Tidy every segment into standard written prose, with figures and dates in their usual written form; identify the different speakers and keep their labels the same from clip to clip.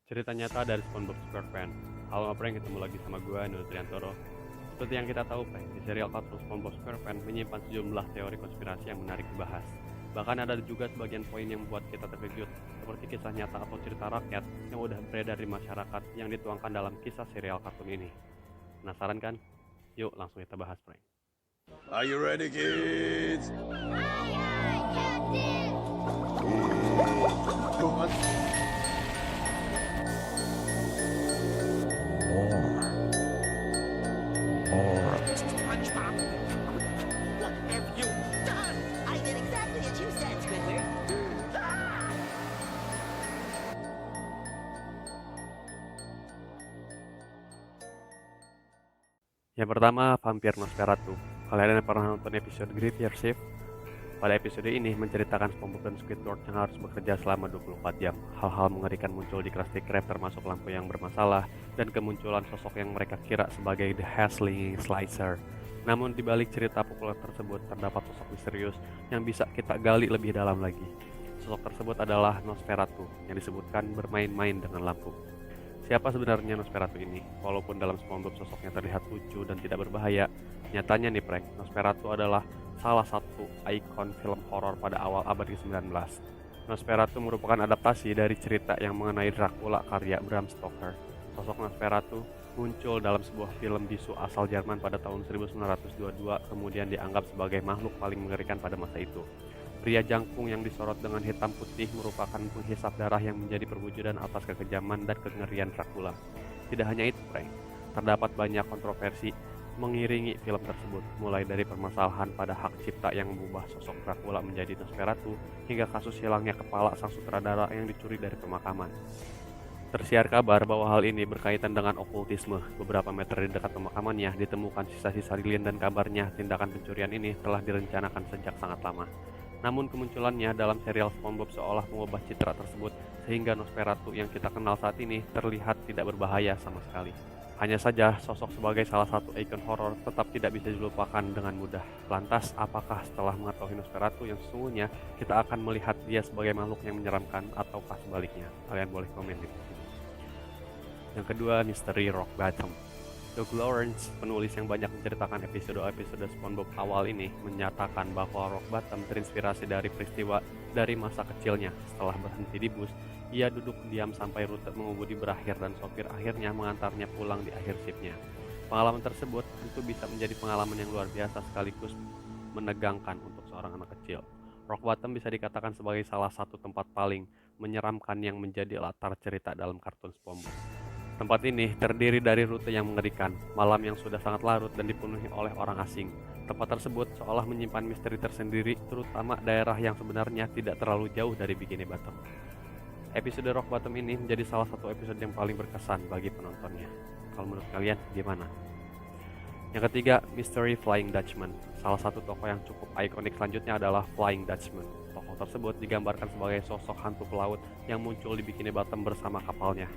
Speaker 1: Cerita nyata dari SpongeBob SquarePants. Halo Prank, ketemu lagi sama gue, Nunu Triantoro. Seperti yang kita tahu, Prank, di serial kartun SpongeBob SquarePants menyimpan sejumlah teori konspirasi yang menarik dibahas. Bahkan ada juga sebagian poin yang membuat kita terkejut, seperti kisah nyata atau cerita rakyat yang udah beredar di masyarakat yang dituangkan dalam kisah serial kartun ini. Penasaran kan? Yuk langsung kita bahas, Prank.
Speaker 2: Are you ready, kids? What?
Speaker 3: SpongeBob, what have you done?
Speaker 4: I did exactly as you said, Squidward.
Speaker 1: Yang pertama, Vampir Nosferatu. Kalian pernah nonton episode Graveyard Shift? Pada episode ini menceritakan SpongeBob dan Squidward yang harus bekerja selama 24 jam. Hal-hal mengerikan muncul di Krusty Krab termasuk lampu yang bermasalah dan kemunculan sosok yang mereka kira sebagai The Haslinging Slicer. Namun di balik cerita populer tersebut terdapat sosok misterius yang bisa kita gali lebih dalam lagi. Sosok tersebut adalah Nosferatu yang disebutkan bermain-main dengan lampu. Siapa sebenarnya Nosferatu ini? Walaupun dalam SpongeBob sosoknya terlihat lucu dan tidak berbahaya, nyatanya nih Prank, Nosferatu adalah salah satu ikon film horor pada awal abad ke-19. Nosferatu merupakan adaptasi dari cerita yang mengenai Dracula karya Bram Stoker. Sosok Nosferatu muncul dalam sebuah film bisu asal Jerman pada tahun 1922, kemudian dianggap sebagai makhluk paling mengerikan pada masa itu. Pria jangkung yang disorot dengan hitam putih merupakan penghisap darah yang menjadi perwujudan atas kekejaman dan kengerian Dracula. Tidak hanya itu, Frank, terdapat banyak kontroversi mengiringi film tersebut, mulai dari permasalahan pada hak cipta yang mengubah sosok Dracula menjadi Nosferatu, hingga kasus hilangnya kepala sang sutradara yang dicuri dari pemakaman. Tersiar kabar bahwa hal ini berkaitan dengan okultisme. Beberapa meter di dekat pemakamannya ditemukan sisa-sisa lilin dan kabarnya tindakan pencurian ini telah direncanakan sejak sangat lama. Namun kemunculannya dalam serial SpongeBob seolah mengubah citra tersebut sehingga Nosferatu yang kita kenal saat ini terlihat tidak berbahaya sama sekali. Hanya saja sosok sebagai salah satu ikon horor tetap tidak bisa dilupakan dengan mudah. Lantas apakah setelah mengetahui Nosferatu yang sesungguhnya kita akan melihat dia sebagai makhluk yang menyeramkan ataukah sebaliknya? Kalian boleh komen di sini. Yang kedua, misteri Rock Bottom. Doug Lawrence, penulis yang banyak menceritakan episode-episode SpongeBob awal ini, menyatakan bahwa Rock Bottom terinspirasi dari peristiwa dari masa kecilnya. Setelah berhenti di bus, ia duduk diam sampai rute mengemudi berakhir dan sopir akhirnya mengantarnya pulang di akhir shiftnya. Pengalaman tersebut tentu bisa menjadi pengalaman yang luar biasa sekaligus menegangkan untuk seorang anak kecil. Rock Bottom bisa dikatakan sebagai salah satu tempat paling menyeramkan yang menjadi latar cerita dalam kartun SpongeBob. Tempat ini terdiri dari rute yang mengerikan, malam yang sudah sangat larut dan dipenuhi oleh orang asing. Tempat tersebut seolah menyimpan misteri tersendiri, terutama daerah yang sebenarnya tidak terlalu jauh dari Bikini Bottom. Episode Rock Bottom ini menjadi salah satu episode yang paling berkesan bagi penontonnya. Kalau menurut kalian, gimana? Yang ketiga, Mystery Flying Dutchman. Salah satu tokoh yang cukup ikonik selanjutnya adalah Flying Dutchman. Tokoh tersebut digambarkan sebagai sosok hantu pelaut yang muncul di Bikini Bottom bersama kapalnya.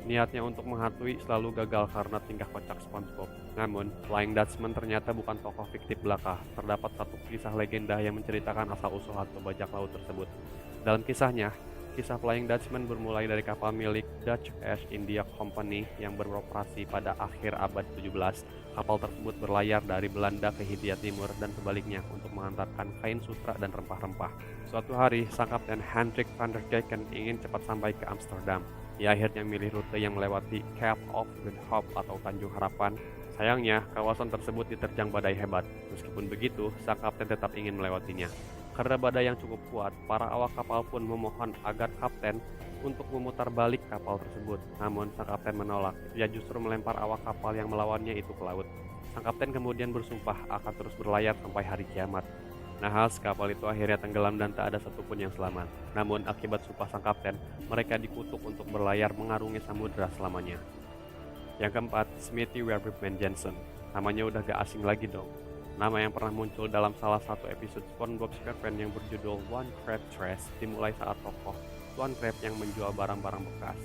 Speaker 1: Niatnya untuk menghantui selalu gagal karena tingkah kocak SpongeBob. Namun, Flying Dutchman ternyata bukan tokoh fiktif belaka. Terdapat satu kisah legenda yang menceritakan asal-usul hantu bajak laut tersebut. Dalam kisahnya, kisah Flying Dutchman bermulai dari kapal milik Dutch East India Company yang beroperasi pada akhir abad 17. Kapal tersebut berlayar dari Belanda ke Hindia Timur dan sebaliknya untuk mengantarkan kain sutra dan rempah-rempah. Suatu hari, sang kapten Hendrik van der Keyken ingin cepat sampai ke Amsterdam. Ia akhirnya memilih rute yang melewati Cape of Good Hope atau Tanjung Harapan. Sayangnya, kawasan tersebut diterjang badai hebat. Meskipun begitu, sang kapten tetap ingin melewatinya. Karena badai yang cukup kuat, para awak kapal pun memohon agar kapten untuk memutar balik kapal tersebut. Namun, sang kapten menolak. Ia justru melempar awak kapal yang melawannya itu ke laut. Sang kapten kemudian bersumpah akan terus berlayar sampai hari kiamat. Nahas, kapal itu akhirnya tenggelam dan tak ada satupun yang selamat. Namun, akibat sumpah sang kapten, mereka dikutuk untuk berlayar mengarungi samudera selamanya. Yang keempat, Smithy Weberman Jensen. Namanya udah gak asing lagi dong. Nama yang pernah muncul dalam salah satu episode SpongeBob SquarePants yang berjudul One Crab Trash dimulai saat tokoh Tuan Crab yang menjual barang-barang bekas.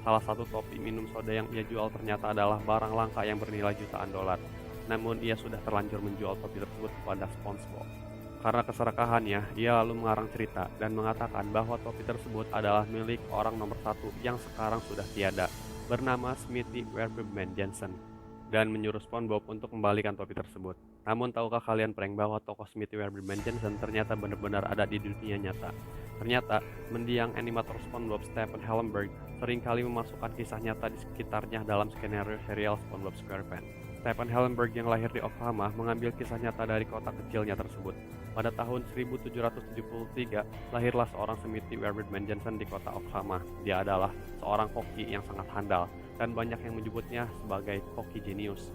Speaker 1: Salah satu topi minum soda yang ia jual ternyata adalah barang langka yang bernilai jutaan dolar. Namun, ia sudah terlanjur menjual topi tersebut kepada SpongeBob. Karena keserakahannya, ia lalu mengarang cerita dan mengatakan bahwa topi tersebut adalah milik orang nomor satu yang sekarang sudah tiada, bernama Smithy Werberman Jensen, dan menyuruh SpongeBob untuk membalikan topi tersebut. Namun tahukah kalian prank bahwa tokoh Smithy Werberman Jensen ternyata benar-benar ada di dunia nyata? Ternyata, mendiang animator SpongeBob Stephen Hillenburg seringkali memasukkan kisah nyata di sekitarnya dalam skenario serial SpongeBob SquarePants. Stephen Hillenburg yang lahir di Oklahoma mengambil kisah nyata dari kota kecilnya tersebut. Pada tahun 1773, lahirlah seorang Smithy Werberman Jensen di kota Oklahoma. Dia adalah seorang koki yang sangat handal, dan banyak yang menyebutnya sebagai koki jenius.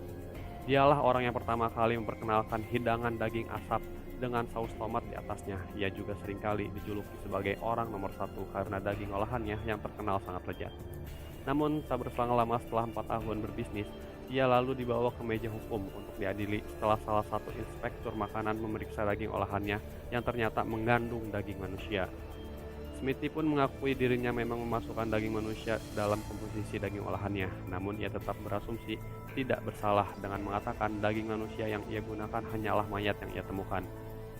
Speaker 1: Dialah orang yang pertama kali memperkenalkan hidangan daging asap dengan saus tomat di atasnya. Ia juga seringkali dijuluki sebagai orang nomor satu karena daging olahannya yang terkenal sangat lezat. Namun, tak berselang lama setelah 4 tahun berbisnis, ia lalu dibawa ke meja hukum untuk diadili setelah salah satu inspektur makanan memeriksa daging olahannya yang ternyata mengandung daging manusia. Smithy pun mengakui dirinya memang memasukkan daging manusia dalam komposisi daging olahannya, namun ia tetap berasumsi tidak bersalah dengan mengatakan daging manusia yang ia gunakan hanyalah mayat yang ia temukan.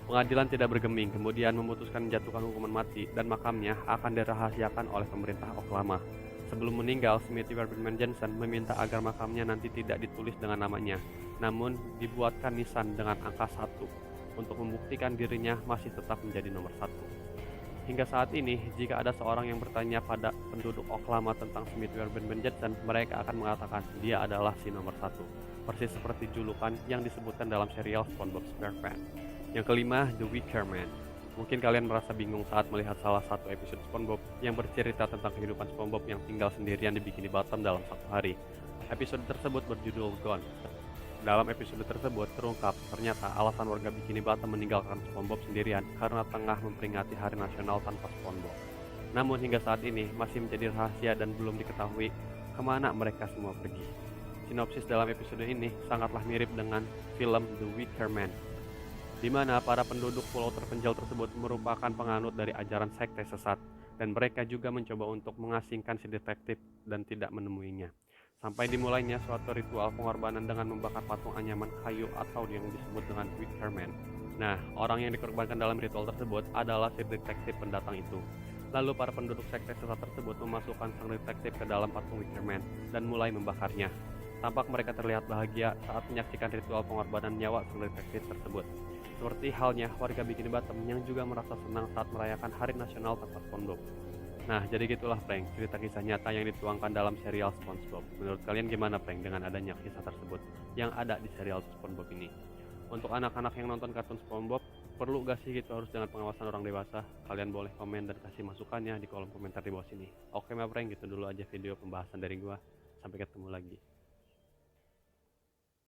Speaker 1: Pengadilan tidak bergeming, kemudian memutuskan menjatuhkan hukuman mati dan makamnya akan dirahasiakan oleh pemerintah Oklahoma. Sebelum meninggal, Smithy Werberman Jensen meminta agar makamnya nanti tidak ditulis dengan namanya, namun dibuatkan nisan dengan angka 1 untuk membuktikan dirinya masih tetap menjadi nomor 1. Hingga saat ini, jika ada seorang yang bertanya pada penduduk Oklahoma tentang Smithy Werberman Jensen, mereka akan mengatakan dia adalah si nomor 1, persis seperti julukan yang disebutkan dalam serial SpongeBob SquarePants. Yang kelima, The Wicker Man. Mungkin kalian merasa bingung saat melihat salah satu episode SpongeBob yang bercerita tentang kehidupan SpongeBob yang tinggal sendirian di Bikini Bottom dalam satu hari. Episode tersebut berjudul Gone. Dalam episode tersebut terungkap ternyata alasan warga Bikini Bottom meninggalkan SpongeBob sendirian karena tengah memperingati Hari Nasional tanpa SpongeBob. Namun hingga saat ini masih menjadi rahasia dan belum diketahui kemana mereka semua pergi. Sinopsis dalam episode ini sangatlah mirip dengan film The Wicker Man, di mana para penduduk pulau terpencil tersebut merupakan penganut dari ajaran sekte sesat, dan mereka juga mencoba untuk mengasingkan si detektif dan tidak menemuinya. Sampai dimulainya suatu ritual pengorbanan dengan membakar patung anyaman kayu atau yang disebut dengan Wicker Man. Nah, orang yang dikorbankan dalam ritual tersebut adalah si detektif pendatang itu. Lalu para penduduk sekte sesat tersebut memasukkan sang detektif ke dalam patung Wicker Man dan mulai membakarnya. Tampak mereka terlihat bahagia saat menyaksikan ritual pengorbanan nyawa sang detektif tersebut. Seperti halnya warga Bikini Bottom yang juga merasa senang saat merayakan Hari Nasional tanpa SpongeBob. Nah, jadi gitulah prank, cerita kisah nyata yang dituangkan dalam serial SpongeBob. Menurut kalian gimana prank dengan adanya kisah tersebut yang ada di serial SpongeBob ini? Untuk anak-anak yang nonton kartun SpongeBob, perlu gak sih gitu harus dengan pengawasan orang dewasa? Kalian boleh komen dan kasih masukannya di kolom komentar di bawah sini. Oke, prank, gitu dulu aja video pembahasan dari gua. Sampai ketemu lagi.